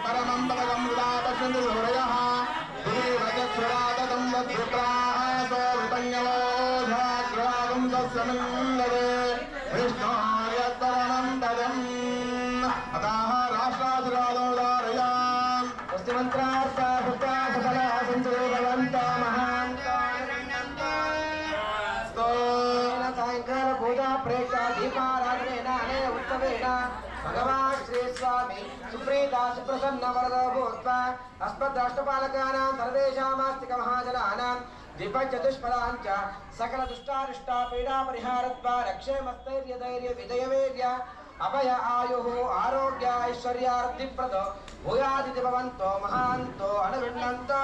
परमं पदकं मुदापश्यन्ति सूरयः देवचक्षुरादतं वद्रुत्राः सोऽवितञ्जलोधाग्रागं तस्यमङ्गले विष्णोर्य परमं पदम् अतः राष्ट्राधिराधोदारयाम् स्वस्तिमन्त्रार्था पुत्रा सकला सन्तु भवन्तो सायंकाल पूजा प्रेक्षा दीपाराधनेन अनेन उत्सवेन भगवान् श्री स्वामी सुप्रीता सुप्रसन्न वरदो भूत्वा अस्मद्राष्ट्रपालकानां सर्वेषामास्तिकमहाजनानां द्विपञ्चदुष्फलाञ्च सकल दुष्टारिष्टा पीडा परिहारत्वा रक्षेमस्थैर्यधैर्य विजयवीर्य अभय आयुः आरोग्य ऐश्वर्यार्थिप्रदो भूयादिति भवन्तो महान्तो अनुविण्णन्तो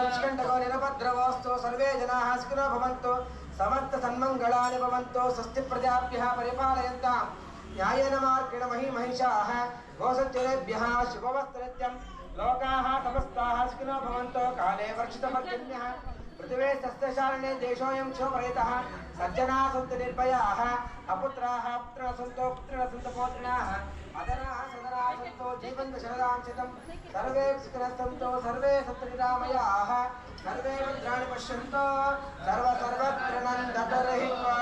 निष्कण्टको निरपद्रवोऽस्तु सर्वे जनाः सुखिनो भवन्तु समस्त सन्मङ्गलानि भवन्तु स्वस्ति प्रजाभ्यः परिपालयन्ताम् न्यायेन मार्गेण महिषाः गोसज्जनेभ्यः शुभवस्तनित्यं लोकाः समस्ताः सुखिनो भवन्तु काले वर्षितपर्जन्यः पृथिवे सस्यशालिने देशोऽयं क्षोभरहितः सज्जनाः सन्तु निर्भयाः अपुत्राः पुत्रिणः सन्तु पुत्रिणः सन्तु पौत्रिणः अधराः सदराः सन्तु जीवन्तु शरदां शतं सर्वे सुखिनः सन्तु सर्वे सन्तु निरामयाः सर्वे भद्राणि पश्यन्तु सर्वत्र नन्दतरहित्वा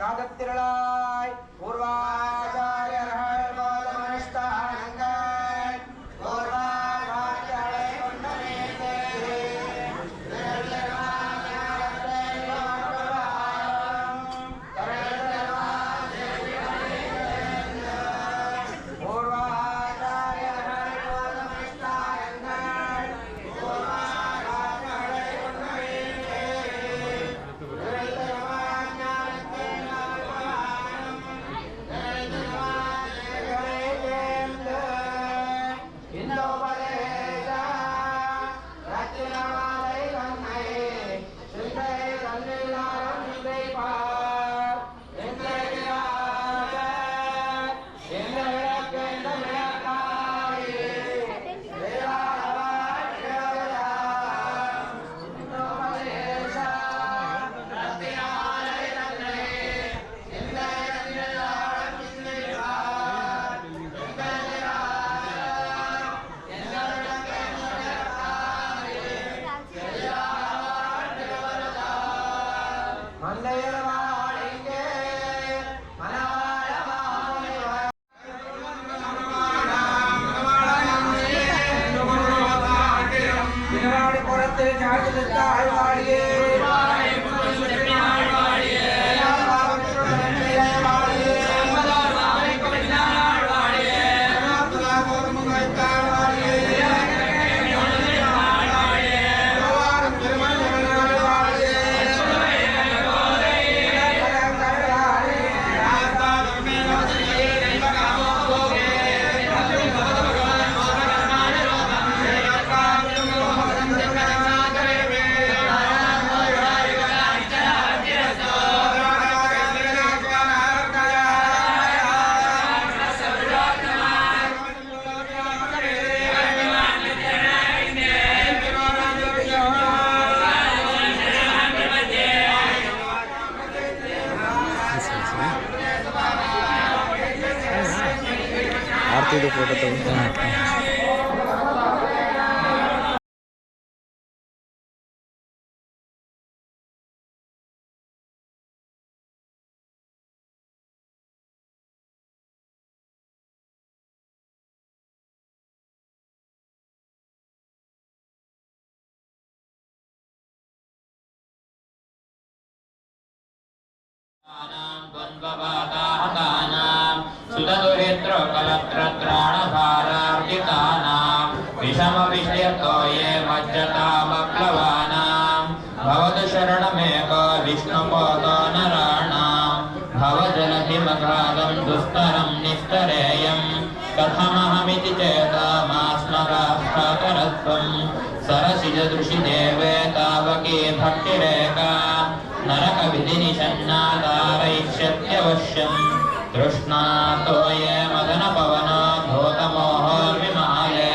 शागत्तिरळाय पूर्वाचार्यः बोधमनुष्ठानङ्गाय पूर्वाचार्य कुण्डलेते आरती फोटो विषमविषयतो ये मज्जतामप्लवानां भवतु शरणमेको विष्णुपोतो नराणां भवजलधिमगाधं दुस्तरं निस्तरेयं कथमहमिति चेतमास्मगात्मकरत्वं सरसिजदृशिदेवे तावकी भक्तिरेका नरकविधिनिषन्नादारयिष्यत्यवश्यं तृष्णातो ये मदनपवनो भूतमोहोर्विमाले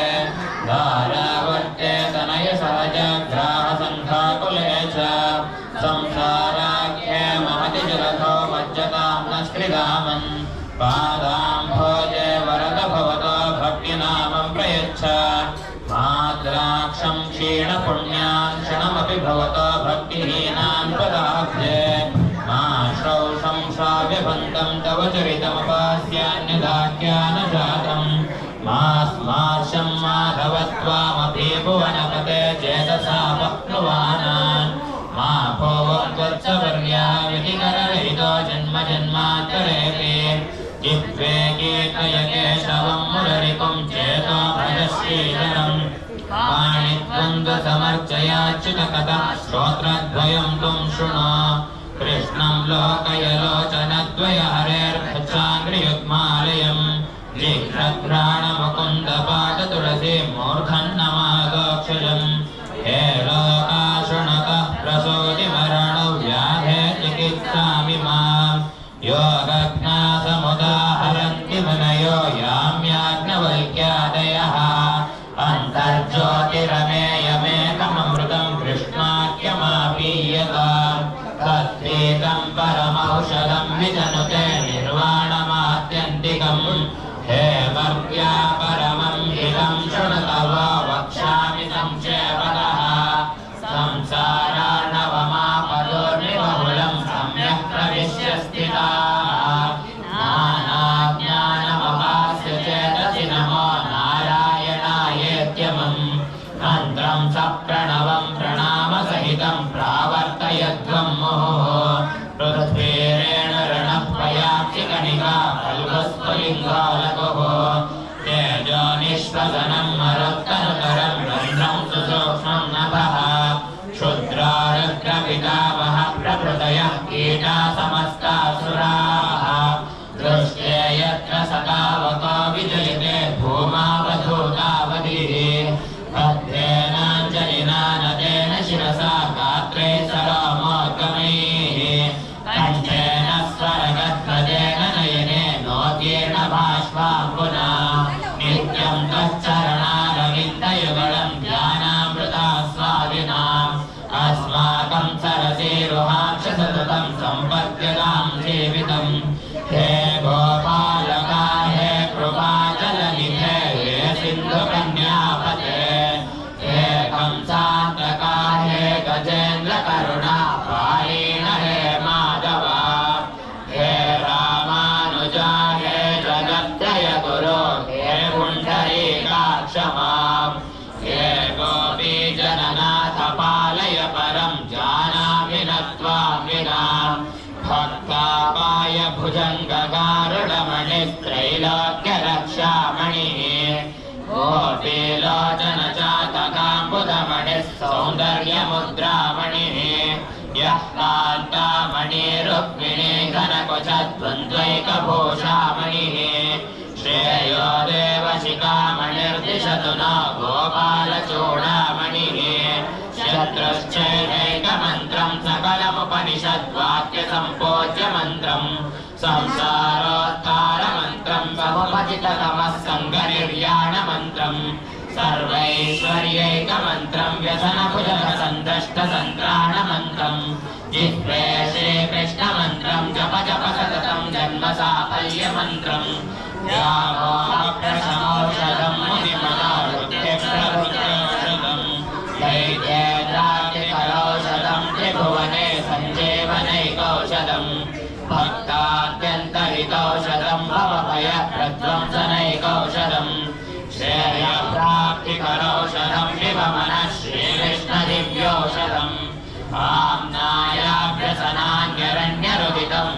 धारावर्ते तनयसहजग्राहसङ्घाकुले च संसाराख्ये महति जलधो मज्जतां न स्त्रिदामन् पादाम्भोजे वरद भवतो भक्तिनामं प्रयच्छ माद्राक्षं क्षीणपुण्यान् क्षणमपि भवतो भक्तिहीनान् पदाब्जे माश्रौषं श्राव्यभन्तं तव चरितमुपास्यान्यदाख्यान जातम् मास्मार्षं माधवत्वामपि भुवनपते चेतसा वक्नुवानान् मा भोवं त्वत्सवर्या विधिकररहितो जन्म जन्मान्तरेऽपि जिह्वे गीतय केशवं मुररिपुं चेतो भज श्रीधरम् पाणिद्वन्द्वसमर्चयाच्युतकथा श्रोत्रद्वयं त्वं शृणु कृष्णं लोकयलोचनद्वय हरेर्भचान्द्रियुग्मालयम् जिघ्रघ्राणमुकुन्दपादतुलसी मूर्धन्नमादोक्षजम् हे लोका शृणुतः प्रसूतिमरणव्याधे चिकित्सामि माम् योगज्ञासमुदाहरन्ति मुनयो याम्याज्ञवल्क्यादयः अन्तर्ज्योतिरमेयमेकममृतं कृष्णाख्यमापीयताम् तत्पीतं परमौषधं विजनुते निर्वाणमात्यन्तिकम् हे मर्त्या परमं हितं शृणुतव वक्ष्यामि संक्षेपतः संसारार्णवमापदोर्निबहुलं सम्यक् प्रविश्य स्थिताः नानाज्ञानमवास्य चेतसि नमो नारायणायेत्यमम् मन्त्रं सप्रणवं प्रणामसहितं प्रावर्तयध्वं मुहुः पृथ्वीरेणरणपयाक्षिकणिका कल्पस्फुलिङ्गालकुः तेजो निःश्वसनं मरुत्तनुतरं रन्ध्रं सुसूक्ष्मं नभः क्षुद्रारुद्रपितामहः प्रभृतयः कीटा समस्तासुराः दृष्टे यत्र सतावको विजयते भूमावधूतावधिः भद्रेणाञ्जलिना नदेन शिरसा गात्रे सरोमोद्गमैः कण्ठेन स्वरगद्गदेन नयने नोद्येन बाष्पाम्बुना नित्यं तच्चरणारविन्दयुगलं ध्यानामृतास्वादिनाम् अस्माकं सरसीरुहाक्षसततं सम्पद्यतां जीवितम् हे गोपालका हे कृपाजलनिधे हे सिन्धुकन्यापते हे कंसान्तका हे गजेन्द्रकरुणा पारीण हे माधवा हे रामानुजा हे जगद्दयगुरो हे पुण्डरीकाक्षमाम् हे गोपीजननाथ पालय परं जानामि न त्वां विना भक्तापाय भुजङ्गगारुडमणिस्त्रैलोक्यरक्षामणिः गोपीलोचनचातकाम्बुधमणिः सौन्दर्यमुद्रामणिः यः कान्तामणिरुक्मिणी घनकुचद्वन्द्वैकभूषामणिः श्रेयो देवशिखामणिर्दिशतु न गोपालचूडामणिः शत्रुश्चैकमन्त्रं सकलमुपनिषद्वाक्यसम्पोज्यमन्त्रं संसारोत्तारमन्त्रं बहुपठिततमः सङ्गनिर्याणमन्त्रं सर्वैश्वर्यैकमन्त्रं व्यसनभुजगसन्दष्टसन्त्राणमन्त्रं जिह्वे श्रीकृष्णमन्त्रं जप जप सततं जन्मसाफल्यमन्त्रं व्यामोहप्रशमौषधं मुनिमनोरुद्धिप्रभृत्यौषधं दैत्येन्द्रादिकरौषधं त्रिभुवने सञ्जीवनैकौषधं भक्ताद्यन्तहितौषधं भवभयप्रध्वंसनैकौषधं श्रेयप्राप्तिकरौषधं शिवमनः श्रीकृष्णदिव्यौषधम् आम्नायाभ्यसनान्यरण्यरुदितं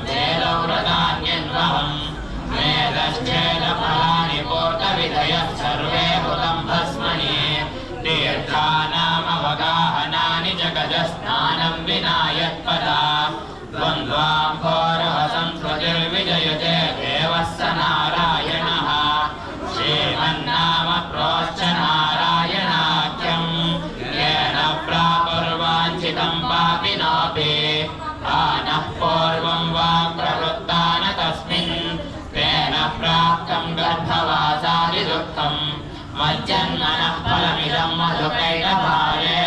जन्मनः फलमिदं मधुकैटभारे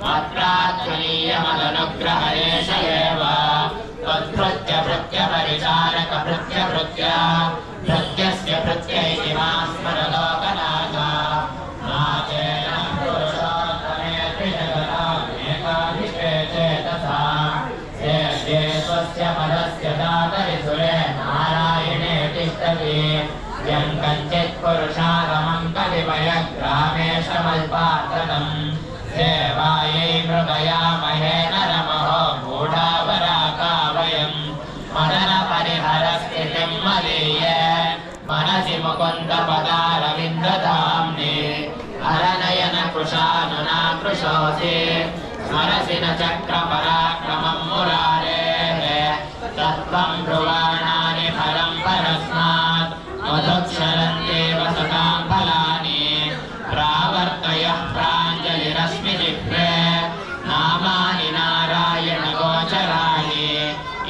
मत्प्रार्थनीयमदनुग्रहदेश एव त्वत्भृत्य भृत्यपरिचारक भृत्य भृत्यस्य भृत्य इति मा स्मरलोकनाथ नाचेन पुरुषोत्तमे त्रिजगतामेकाधिपे चेतसा ये स्वस्य पदस्य दातरिसुरे नारायणे तिष्ठति यं कञ्चित् पुरुषागमं कलिमयग्रामेशमल्पार्थदम् सेवायै मृगयामहे नरमहो मूढावराका वयम् मदनपरिहरस्थितिं मदीये मनसि मुकुन्दपदारविन्दधाम्नि अरनयनकृशानुना कृशोऽसि स्मरसि न चक्रपराक्रमं मुरारेः तत्त्वं ब्रुवाणानि फलं परस्मात् मधुक्षरन्त्येव सतां फलानि प्रावर्तयः प्राञ्जलिरश्मिजिह्वे नामानि नारायण गोचराणि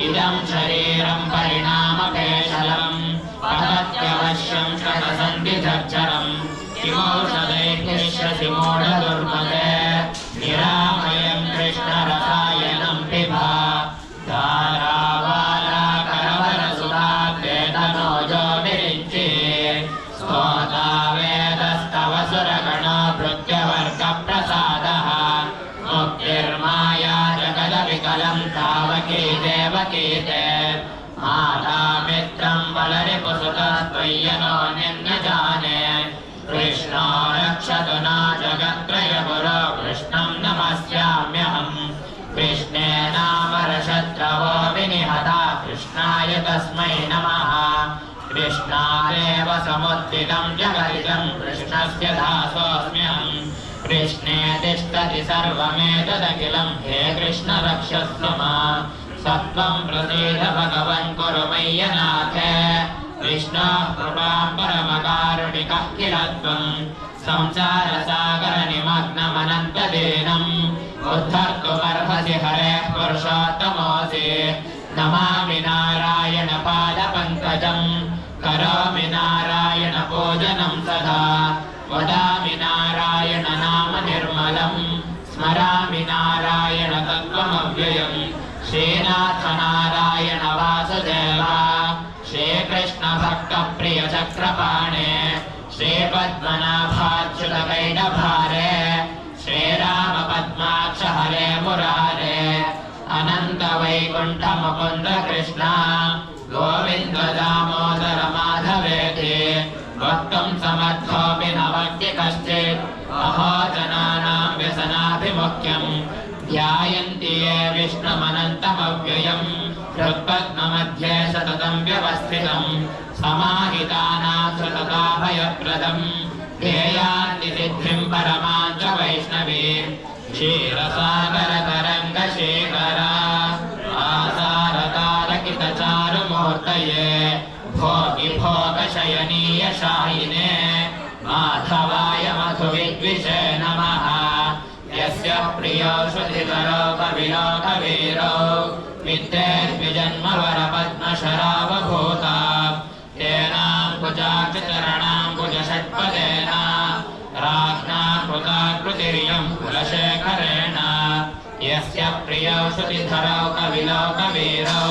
इदं शरीरं परिणामकेशलम् पतत्यवश्यं शतसन्ति झर्झरम् किमौषधैर्निश्यसि मूढदुर्मदे निरामयं कृष्णरसायनं पिबा धारावालाकरवरसुधाग्रे तनोजो विरिञ्चि स्तोता वेदस्तव सुरगणो भृत्यवर्गप्रसादः मुक्तिर्माया जगदविकलं तावकी देवकीते माता मित्रं बलरिपुसुतस्त्वय्यनो निन्यजाने कृष्णो रक्षतु न जगत्त्रयगुरो कृष्णं नमस्याम्यहम् कृष्णे नामरशत्रवो विनिहता कृष्णाय तस्मै नमः कृष्णादेव समुत्थितं जगदिदं कृष्णस्य दासोऽस्म्यहम् कृष्णे तिष्ठति सर्वमेतदखिलं हे कृष्ण रक्षस्व मां सत्त्वं प्रसीद भगवन् कुरु मय्यनाथ विष्णोः कृपां परमकारुणिकः किल त्वं संसारसागरनिमग्नमनन्तदीनम् उद्धर्तुमर्हसि हरेः पुरुषोत्तमोऽसि नमामि नारायणपादपङ्कजम् करोमि नारायणपूजनं सदा वदामि नारायण नाम निर्मलम् स्मरामि नारायण तत्त्वमव्ययम् श्रीनाथ नारायण वासुदेव श्रीकृष्ण भक्तप्रिय चक्रपाणे श्रीपद्मनाभाच्युतकैटभारे श्रीराम पद्माक्ष हरे मुरारे अनंत वैकुंठ मुकुंद कृष्ण गोविंद दामोदर माधवेति वक्तुं समर्थोऽपि न वक्ति कश्चित् अहो जनानां व्यसनाभिमुख्यम् ध्यायन्ति ये विष्णुमनन्तमव्ययम् हृत्पद्ममध्ये सततं व्यवस्थितं समाहितानां सतताभयप्रदम् ध्येयान्ति सिद्धिं परमां च वैष्णवीं क्षीरसागरतरङ्गशेखरा आसारतारकितचारुमूर्तये भोगि भोगशयनीय शायिने माधवाय मधुविद्विषे नमः यस्य प्रियो श्रुतिकरो कविलो कवीरो विद्येर्विजन्मवरपद्मशरावभूता तेनां कुजाक्षचरणां कुजषट्पदेन राज्ञा कृताकृतिर्यं कुलशेखरेण यस्य प्रियो श्रुतिधरो कविलो कवीरो